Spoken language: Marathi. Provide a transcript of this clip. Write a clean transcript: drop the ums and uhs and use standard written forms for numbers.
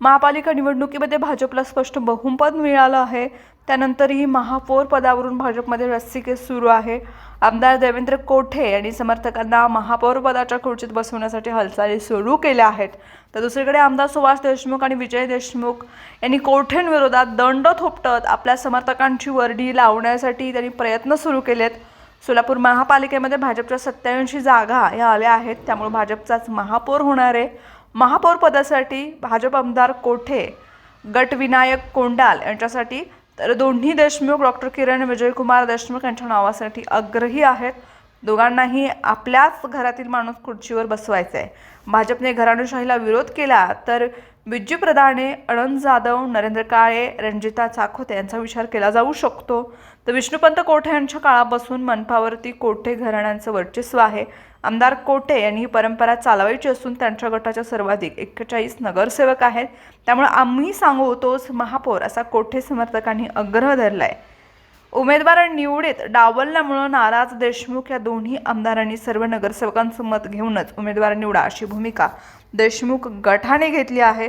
महापालिका निवडणुकीमध्ये भाजपला स्पष्ट बहुमत मिळालं आहे। त्यानंतरही महापौर पदावरून भाजपमध्ये रस्सीखेच सुरू आहे। आमदार देवेंद्र कोठे यांनी समर्थकांना महापौर पदाच्या खुर्चीत बसवण्यासाठी हालचाली सुरू केल्या आहेत। तर दुसरीकडे आमदार सुभाष देशमुख आणि विजय देशमुख यांनी कोठेंविरोधात दंड थोपटत आपल्या समर्थकांची वर्दी लावण्यासाठी त्यांनी प्रयत्न सुरू केलेत। सोलापूर महापालिकेमध्ये भाजपच्या 87 जागा या आल्या आहेत, त्यामुळे भाजपचाच महापौर होणार आहे। महापौर पदासाठी भाजप आमदार कोठे गट विनायक कोंडाल यांच्यासाठी तर दोन्ही देशमुख डॉक्टर किरण विजयकुमार देशमुख यांच्या नावासाठी आग्रही आहेत। दोघांनाही आपल्याच घरातील माणूस खुर्चीवर बसवायचा आहे। भाजपने घराणेशाहीला विरोध केला तर विजय प्रधाने, अनंत जाधव, नरेंद्र काळे, रणजिता चाखोते यांचा विचार केला जाऊ शकतो। तर विष्णुपंत कोठे यांच्या काळापासून मनपावरती कोठे घराण्यांचं वर्चस्व आहे। आमदार कोठे यांनी ही परंपरा चालवायची असून त्यांच्या गटाच्या सर्वाधिक 41 नगरसेवक आहेत, त्यामुळे आम्ही सांगू तोच महापौर असा कोठे समर्थकांनी आग्रह धरलाय। उमेदवार निवडीत डावलल्यामुळे नाराज देशमुख या दोन्ही आमदारांनी सर्व नगरसेवकांचं मत घेऊनच उमेदवार निवडा अशी भूमिका देशमुख गटाने घेतली आहे।